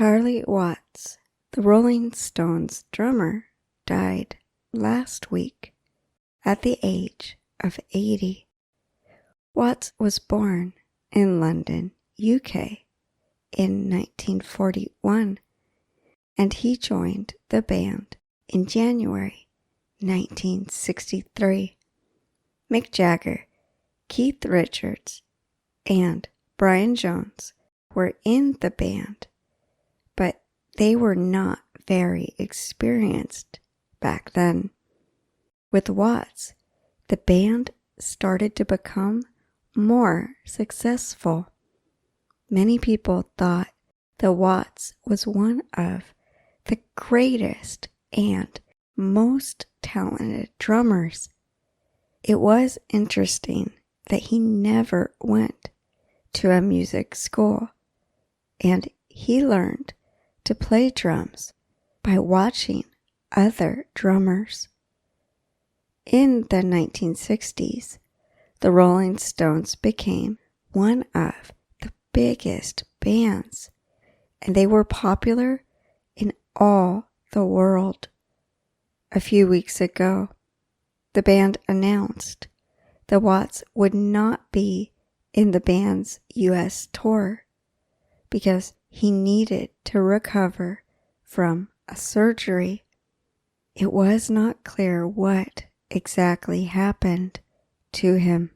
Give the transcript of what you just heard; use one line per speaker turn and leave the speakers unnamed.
Charlie Watts, the Rolling Stones drummer, died last week at the age of 80. Watts was born in London, UK in 1941, and he joined the band in January 1963. Mick Jagger, Keith Richards, and Brian Jones were in the band, but they were not very experienced back then. With Watts, the band started to become more successful. Many people thought that Watts was one of the greatest and most talented drummers. It was interesting that he never went to a music school, and he learned to play drums by watching other drummers. In the 1960s, the Rolling Stones became one of the biggest bands, and they were popular in all the world. A few weeks ago, the band announced that Watts would not be in the band's US tour because he needed to recover from a surgery. It was not clear what exactly happened to him.